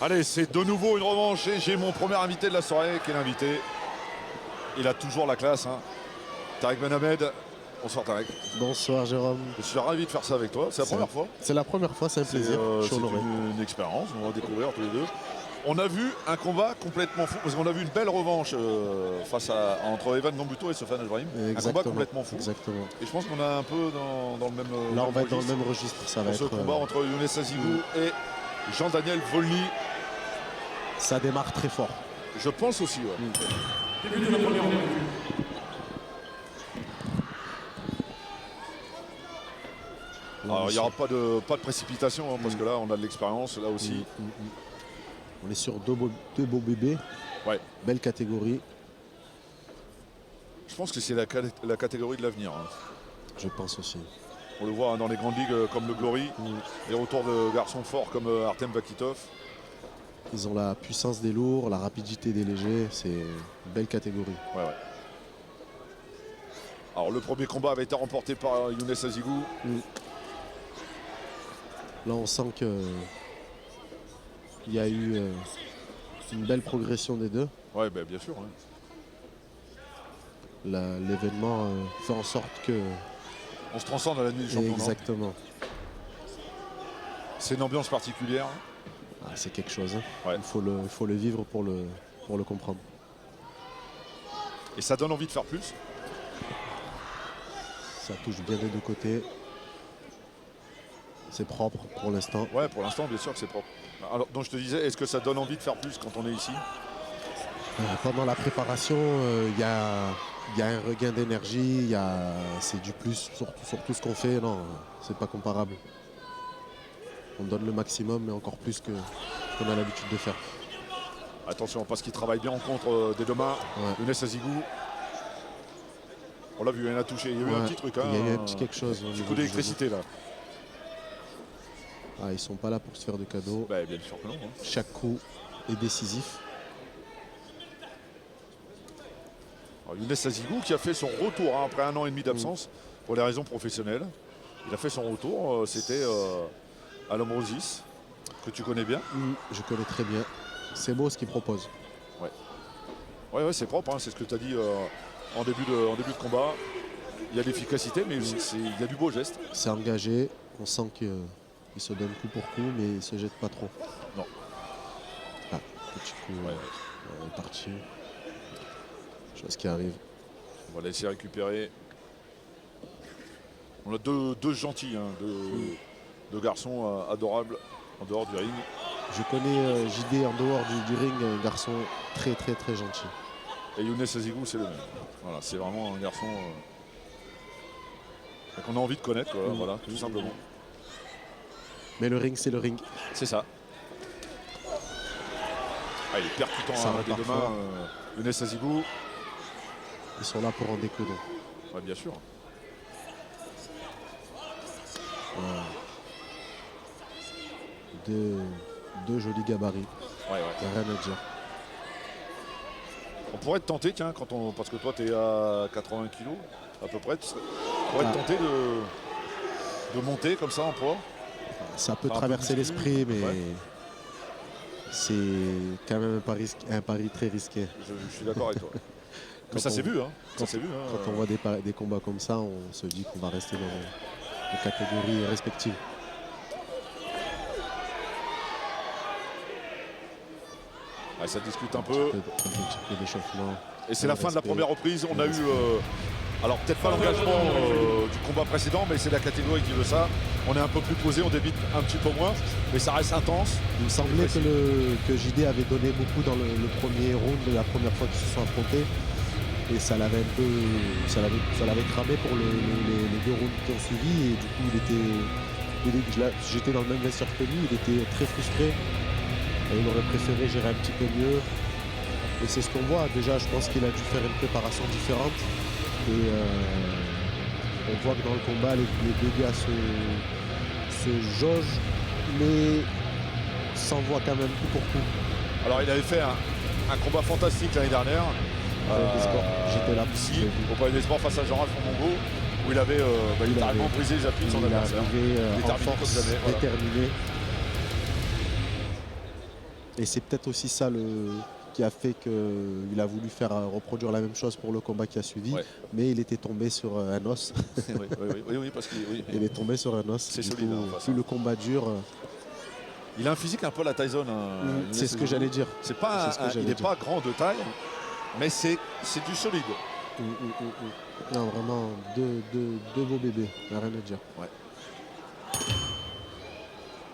Allez, c'est de nouveau une revanche et j'ai mon premier invité de la soirée qui est l'invité. Il a toujours la classe, hein. Tarek Ben Hamed. Bonsoir Tarek. Bonsoir Jérôme. Je suis ravi de faire ça avec toi. C'est la première fois. C'est la première fois, c'est un plaisir. C'est une expérience, on va découvrir tous les deux. On a vu un combat complètement fou, parce qu'on a vu une belle revanche entre Evan Nambuto et Sofiane El Ibrahim. Un combat complètement fou. Exactement. Et je pense qu'on a un peu dans le même Là, on va être dans le même registre. Ça va être ce combat entre Younes Azigou et Jean-Daniel Volny. Ça démarre très fort. Je pense aussi, ouais. Début de la première minute. Alors il n'y aura pas de précipitation, hein, parce que là on a de l'expérience, là aussi. On est sur deux beaux bébés. Ouais. Belle catégorie. Je pense que c'est la catégorie de l'avenir, hein. Je pense aussi. On le voit, hein, dans les grandes ligues comme le Glory, et autour de garçons forts comme Artem Vakitov. Ils ont la puissance des lourds, la rapidité des légers. C'est une belle catégorie. Ouais. Alors le premier combat avait été remporté par Younes Azigou. Là, on sent qu'il y a eu une belle progression des deux. Ouais, ben, bien sûr. Hein. L'événement fait en sorte que... On se transcende à la nuit du championnat. Exactement. C'est une ambiance particulière. Ah, c'est quelque chose. Hein. Ouais. Il faut le vivre pour le comprendre. Et ça donne envie de faire plus. Ça touche bien des deux côtés. C'est propre pour l'instant. Ouais, pour l'instant, bien sûr que c'est propre. Alors, donc je te disais, est-ce que ça donne envie de faire plus quand on est ici? Pendant la préparation, il y a un regain d'énergie. C'est du plus sur tout ce qu'on fait. Non, c'est pas comparable. On donne le maximum, mais encore plus qu'on a l'habitude de faire. Attention, parce qu'il travaille bien en contre dès demain. Ouais. Younes Azigou. On l'a vu, il a touché. Il y a eu un petit truc. Hein, il y a eu un petit quelque chose. Un petit coup d'électricité là. Ah, ils sont pas là pour se faire de cadeaux. Bah, bien sûr que non. Hein. Chaque coup est décisif. Alors, Younes Azigou qui a fait son retour, hein, après 1 an et demi d'absence pour des raisons professionnelles. Il a fait son retour. C'était à Lomrosis, que tu connais bien. Je connais très bien. C'est beau ce qu'il propose. Ouais, c'est propre. Hein, c'est ce que tu as dit en début de combat. Il y a de l'efficacité, mais il y a du beau geste. C'est engagé. On sent qu'il se donne coup pour coup, mais il ne se jette pas trop. Non. Ah, petit coup, il est parti. Chose qui arrive. On va laisser récupérer. On a deux gentils, hein, deux garçons adorables en dehors du ring. Je connais JD en dehors du ring, un garçon très très très gentil. Et Younes Azigou, c'est le même. Voilà, c'est vraiment un garçon qu'on a envie de connaître, quoi, voilà, tout simplement. Mais le ring, c'est le ring. C'est ça. Ah, il est percutant, Ça hein, repart des deux mains, Younes Azigou. Ils sont là pour en découdre. Ouais, bien sûr. Deux jolis gabarits. Ouais. Rien à dire. On pourrait te tenter, tiens, parce que toi, tu es à 80 kg, à peu près. On pourrait te tenter de monter comme ça en poids. Ça peut Un peu traverser muscu, l'esprit, mais ouais. c'est quand même un pari très risqué. Je suis d'accord avec toi. Mais ça s'est vu, hein. Quand on voit des combats comme ça, on se dit qu'on va rester dans les catégories respectives. Ouais, ça discute un peu. Un petit peu d'échauffement. Et c'est la fin de la première reprise. On a eu, alors peut-être pas l'engagement du combat précédent, mais c'est la catégorie qui veut ça. On est un peu plus posé, on débite un petit peu moins, mais ça reste intense. Il me semblait que JD avait donné beaucoup dans le premier round, la première fois qu'ils se sont affrontés. Et ça l'avait un peu, ça l'avait cramé pour les deux rounds qui ont suivi. Et du coup, j'étais dans le même vestiaire que lui, il était très frustré. Et il aurait préféré gérer un petit peu mieux. Et c'est ce qu'on voit. Déjà, je pense qu'il a dû faire une préparation différente. Et on voit que dans le combat, les deux gars se jaugent, mais s'envoient quand même coup pour coup. Alors il avait fait un combat fantastique l'année dernière. J'étais là ici, au Palais des Sports face à Jean-Ralph Mongo, où il avait littéralement brisé les appuis de son adversaire. En force, déterminé. Et c'est peut-être aussi ça qui a fait qu'il a voulu faire reproduire la même chose pour le combat qui a suivi. Ouais. Mais il était tombé sur un os. oui, parce qu'il oui. Il est tombé sur un os. C'est Du solide, coup, hein, enfin, plus ça. le combat dure. Il a un physique un peu à la Tyson. C'est ce que j'allais dire. C'est pas il n'est pas grand de taille, mais c'est du solide. Non, vraiment, deux beaux bébés, il n'y a rien à dire. Ouais.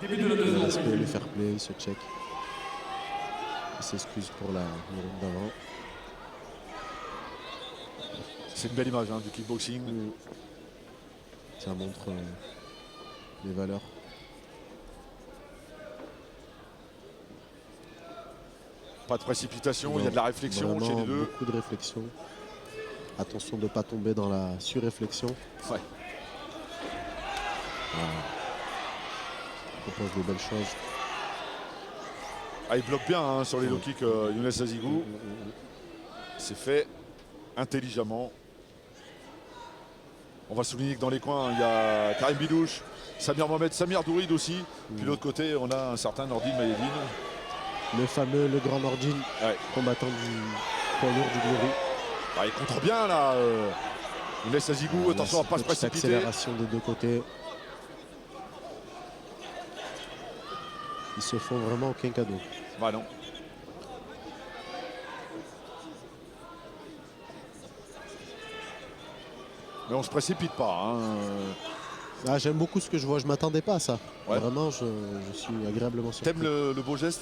Le respect, le fair play, il se check. Il s'excuse pour la round d'avant. C'est une belle image du kickboxing. Ça montre les valeurs. Pas de précipitation, il y a de la réflexion Vraiment, chez les deux. beaucoup de réflexion. Attention de ne pas tomber dans la surréflexion. Ouais. Il propose de belles choses. Il bloque bien sur les low kicks Younes Azigou. C'est fait intelligemment. On va souligner que dans les coins, il y a Karim Bidouche, Samir Mohamed, Samir Dourid aussi. Puis de l'autre côté, on a un certain Nordine Mayedine. Le grand Nordine, combattant du poids lourd du Glory. Il contre bien là. Younes Azigou, attention à ne pas se précipiter. Accélération des deux côtés. Ils se font vraiment aucun cadeau. Bah non. Mais on se précipite pas. J'aime beaucoup ce que je vois, je m'attendais pas à ça. Ouais. Vraiment, je suis agréablement surpris. T'aimes le beau geste?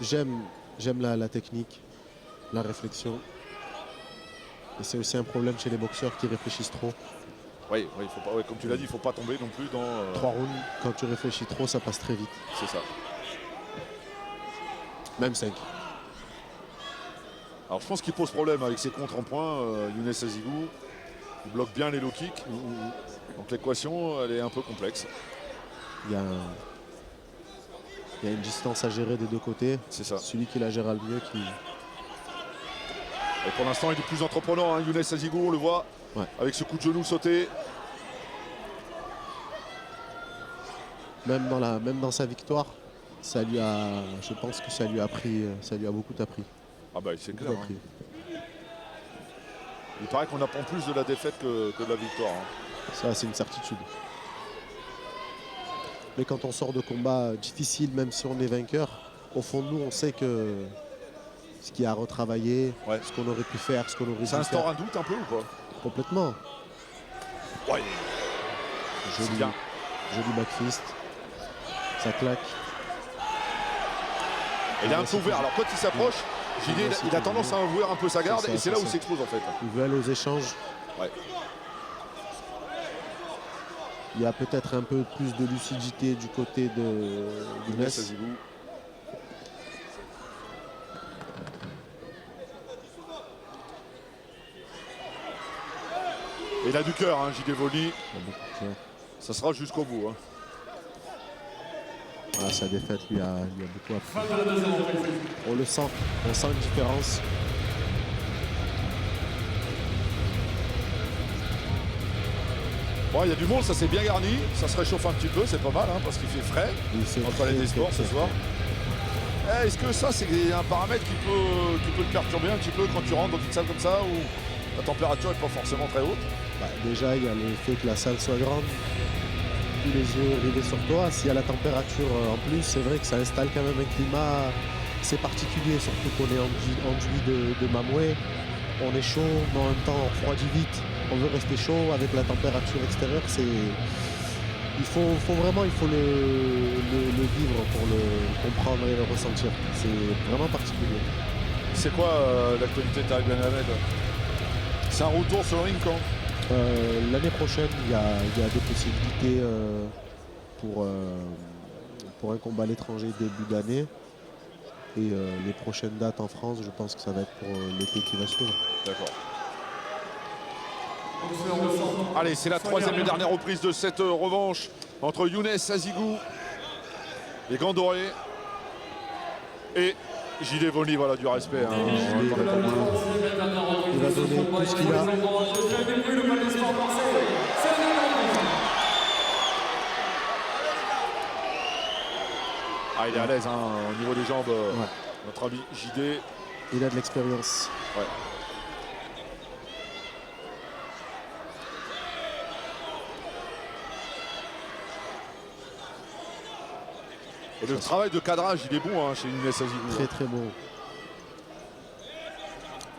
J'aime la technique, la réflexion. Et c'est aussi un problème chez les boxeurs qui réfléchissent trop. Oui, faut pas, comme tu l'as dit, il ne faut pas tomber non plus dans... 3 rounds, quand tu réfléchis trop, ça passe très vite. C'est ça. Même 5. Alors je pense qu'il pose problème avec ses contres en points, Younes Azigou. Il bloque bien les low kicks. Donc l'équation, elle est un peu complexe. Il y a une distance à gérer des deux côtés. C'est ça. Celui qui la gérera le mieux qui... Et pour l'instant, il est plus entreprenant, Younes Azigou, on le voit, avec ce coup de genou sauté. Même dans sa victoire, ça lui a, je pense que ça lui a beaucoup appris. Ah bah c'est clair. Il paraît qu'on apprend plus de la défaite que de la victoire. Ça, c'est une certitude. Mais quand on sort de combats difficiles, même si on est vainqueur, au fond de nous, on sait que ce qu'il y a à retravailler, ce qu'on aurait pu faire, ce qu'on aurait dû faire. Ça instaure un doute un peu ou pas? Complètement. Ouais. Joli backfist. Ça claque. Il est un peu ouvert. Alors quand il s'approche, il a tendance à ouvrir un peu sa garde et c'est là où il s'expose en fait. Il veut aller aux échanges. Ouais. Il y a peut-être un peu plus de lucidité du côté de Younes Azigou. Et il a du cœur, JD Volny. Ça sera jusqu'au bout. Sa défaite lui a beaucoup appris. On le sent, on sent une différence. Bon, il y a du monde, ça s'est bien garni. Ça se réchauffe un petit peu, c'est pas mal, parce qu'il fait frais. On parlait des sports ce soir. Est-ce que ça, c'est un paramètre qui peut te perturber un petit peu quand tu rentres dans une salle comme ça où la température n'est pas forcément très haute? Déjà, il y a le fait que la salle soit grande. Tous les yeux rivés sur toi. S'il y a la température en plus, c'est vrai que ça installe quand même un climat assez particulier, surtout qu'on est enduit de mamoué. On est chaud, mais en même temps on refroidit vite. On veut rester chaud avec la température extérieure. Il faut le vivre pour le comprendre et le ressentir. C'est vraiment particulier. C'est quoi l'actualité de Tariq Ben Hamed? C'est un retour sur le ring quand? L'année prochaine, il y a des possibilités pour un combat à l'étranger début d'année. Et les prochaines dates en France, je pense que ça va être pour l'été qui va suivre. D'accord. Allez, c'est la troisième et dernière reprise de cette revanche entre Younes Azigou, les gants dorés, et JD Volny, voilà, du respect. Il va donner tout ce qu'il a. Ah, il est à l'aise hein, au niveau des jambes. Notre ami JD. Il a de l'expérience. Ouais. Et le travail de cadrage, il est bon hein, chez Younes Azigou. Très très bon.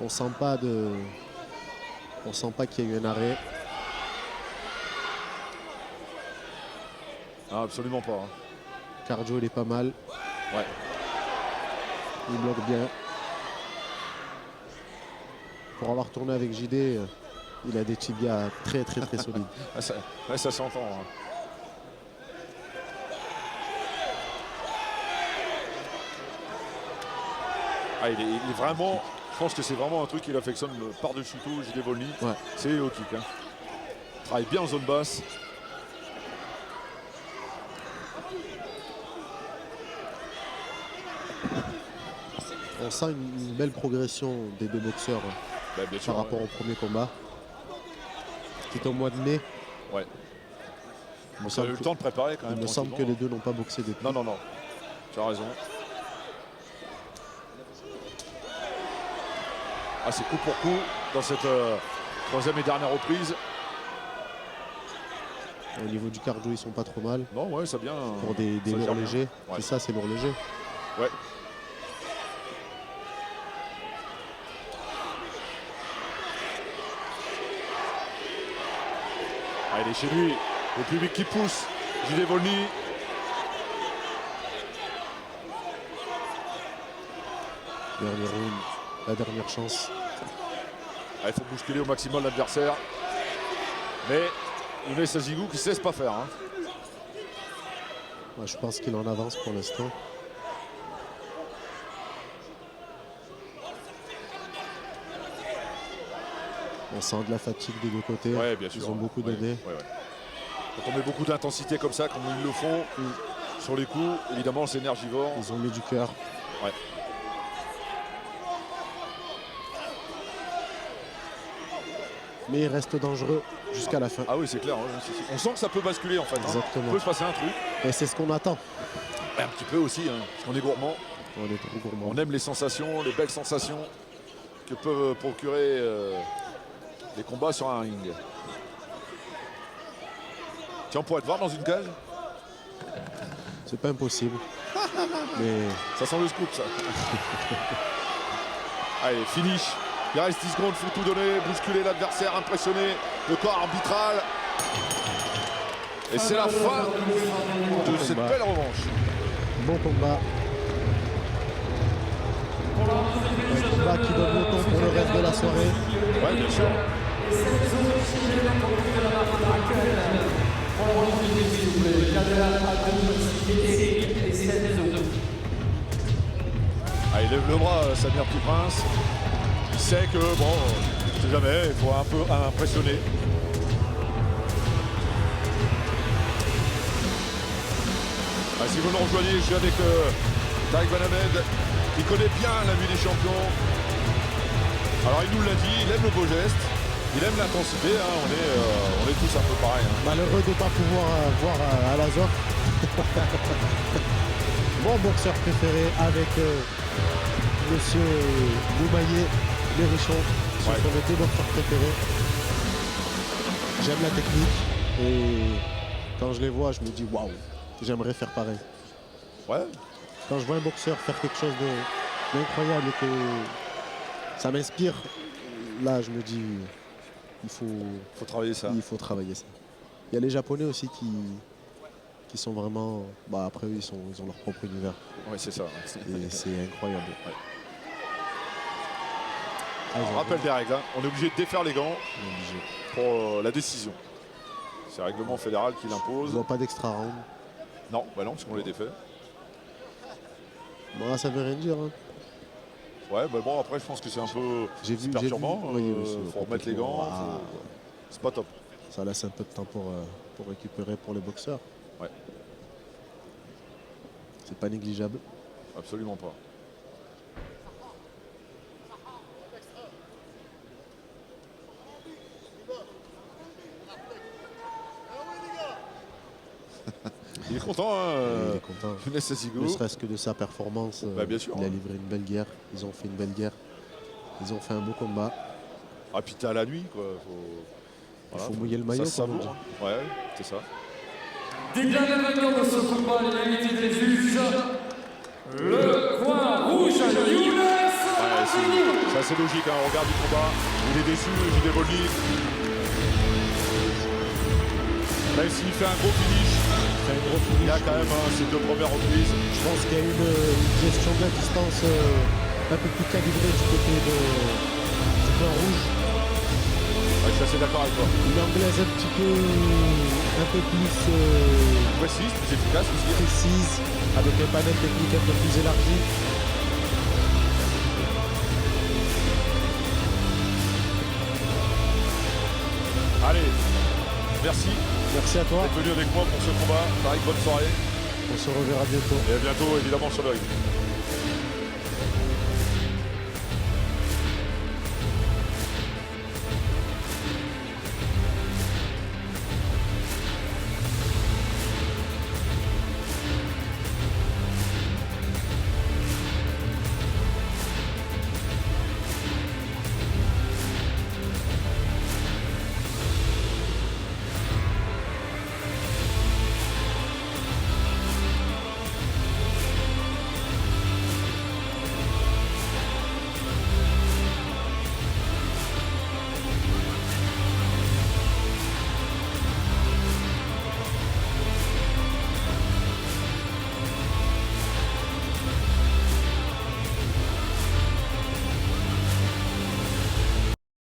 On sent pas qu'il y a eu un arrêt. Ah, absolument pas. Hein. Cardio, il est pas mal. Ouais. Il bloque bien. Pour avoir tourné avec JD, il a des tibias très très très solides. ça s'entend. Hein. Ah, il est vraiment. Je pense que c'est vraiment un truc qu'il affectionne par-dessus tout, JD Volny. Ouais. C'est au kick. Hein. Il travaille bien en zone basse. On sent une belle progression des deux boxeurs bien sûr, par rapport au premier combat. C'était au mois de mai. Ouais. Ça a eu le temps de préparer quand même. Il me semble que les deux n'ont pas boxé depuis. Non. Tu as raison. Ah, c'est coup pour coup dans cette troisième et dernière reprise. Au niveau du cardio, ils sont pas trop mal. Non, ouais, ça vient. Pour des lourds légers. Ouais. C'est ça, c'est lourd léger. Ouais. Ah, il est chez lui. Le public qui pousse. JD Volny. Dernier round, la dernière chance. Ah, il faut bousculer au maximum l'adversaire. Mais Younes Azigou qui ne cesse pas faire. Hein. Ouais, je pense qu'il en avance pour l'instant. On sent de la fatigue des deux côtés. Ouais, bien sûr. Ils ont beaucoup donné. Ouais. Quand on met beaucoup d'intensité comme ça, comme ils le font, sur les coups, évidemment c'est énergivore. Ils ont mis du cœur. Ouais. Mais il reste dangereux jusqu'à la fin. Ah oui, c'est clair. On sent que ça peut basculer en fait. Exactement. Il peut se passer un truc. Et c'est ce qu'on attend. Un petit peu aussi, hein, parce qu'on est gourmand. On est trop gourmand. On aime les sensations, les belles sensations que peuvent procurer les combats sur un ring. Tiens, on pourrait te voir dans une cage. C'est pas impossible. Mais ça sent le scoop, ça. Allez, finish. Il reste 10 secondes, il faut tout donner, bousculer l'adversaire, impressionner le corps arbitral. Et c'est la fin de cette belle revanche. Bon combat. Un combat qui donne le ton pour le reste de la soirée. Ouais, bien sûr. Ah, il lève le bras, Samir Petit-Prince. Il sait que, bon, on sait jamais, il faut un peu impressionner. Ah, si vous nous rejoignez, je suis avec Tariq Ben Hamed, qui connaît bien la nuit des champions. Alors il nous l'a dit, il aime le beau geste, il aime l'intensité, hein, on est tous un peu pareils. Hein. Malheureux de ne pas pouvoir voir à la zone. Mon boxeur préféré avec monsieur Boumaillé, Mérichon, sur son été boxeur préféré. J'aime la technique et quand je les vois, je me dis waouh, j'aimerais faire pareil. Ouais. Quand je vois un boxeur faire quelque chose d'incroyable et que ça m'inspire, là je me dis il faut travailler ça. Il faut travailler ça. Il y a les Japonais aussi qui sont vraiment. Bah après eux ils ont leur propre univers. Oui, c'est ça. Et c'est incroyable. Ouais. On rappelle des règles, hein. On est obligé de défaire les gants pour la décision. C'est le règlement fédéral qui l'impose. Ils n'ont pas d'extra round. Non, bah non, parce qu'on les défait. Bon, ça veut rien dire. Hein. Ouais, bah bon, après, je pense que c'est un peu perturbant. Faut remettre les gants. C'est pas top. Ça laisse un peu de temps pour récupérer pour les boxeurs. Ouais. C'est pas négligeable. Absolument pas. Il est content, hein, content. Sigo. Ne serait-ce que de sa performance. Bah, bien sûr, il a hein. livré une belle guerre. Ils ont fait une belle guerre. Ils ont fait un beau combat. Ah, puis t'es à la nuit, quoi. Il faut mouiller le maillot. Ça se savoure, hein. Ouais, c'est ça. Déclaré vainqueur de ce combat, l'unanimité des juges, le coin rouge, Younes Abdini. Ça c'est logique, hein. On regarde du combat. Il est déçu, JD Boldly. Même s'il fait un gros finish, il y a quand même ses 2 premières reprises. Je pense qu'il y a une gestion de la distance un peu plus calibrée du côté du coin rouge. Ouais, je suis assez d'accord avec toi. Une anglaise un peu plus Précise, plus efficace aussi. précise, avec un panel technique un peu plus élargi. Allez, merci Merci à toi. d'être venu avec moi pour ce combat. Pareil, bonne soirée. On se reverra bientôt. Et à bientôt, évidemment, sur le ring.